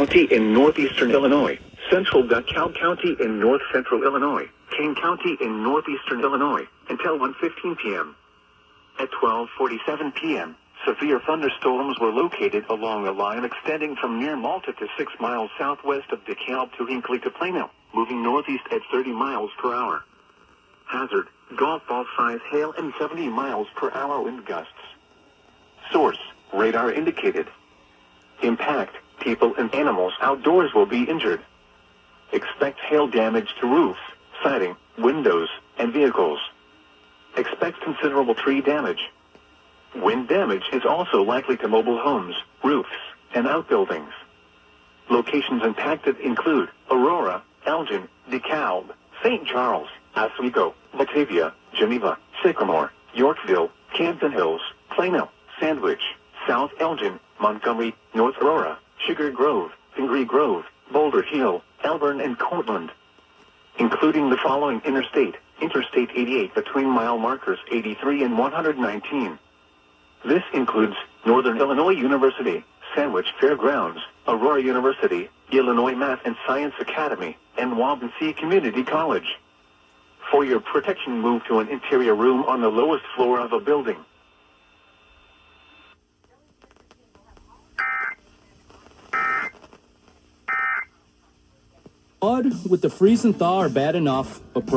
County in northeastern Illinois, central DeKalb County in north central Illinois, King County in northeastern Illinois, until 1:15 p.m. At 12:47 p.m., severe thunderstorms were located along a line extending from near Malta to 6 miles southwest of DeKalb to Hinckley to Plano, moving northeast at 30 miles per hour. Hazard, golf ball size hail and 70 miles per hour wind gusts. Source, radar indicated. Impact, people and animals outdoors will be injured. Expect hail damage to roofs, siding, windows, and vehicles. Expect considerable tree damage. Wind damage is also likely to mobile homes, roofs, and outbuildings. Locations impacted include Aurora, Elgin, DeKalb, St. Charles, Oswego, Batavia, Geneva, Sycamore, Yorkville, Camden Hills, Plano, Sandwich, South Elgin, Montgomery, North Aurora, Sugar Grove, Pingree Grove, Boulder Hill, Elburn, and Cortland. Including the following Interstate 88 between mile markers 83 and 119. This includes Northern Illinois University, Sandwich Fairgrounds, Aurora University, Illinois Math and Science Academy, and Waubonsee Community College. For your protection, move to an interior room on the lowest floor of a building. With the freeze and thaw are bad enough, but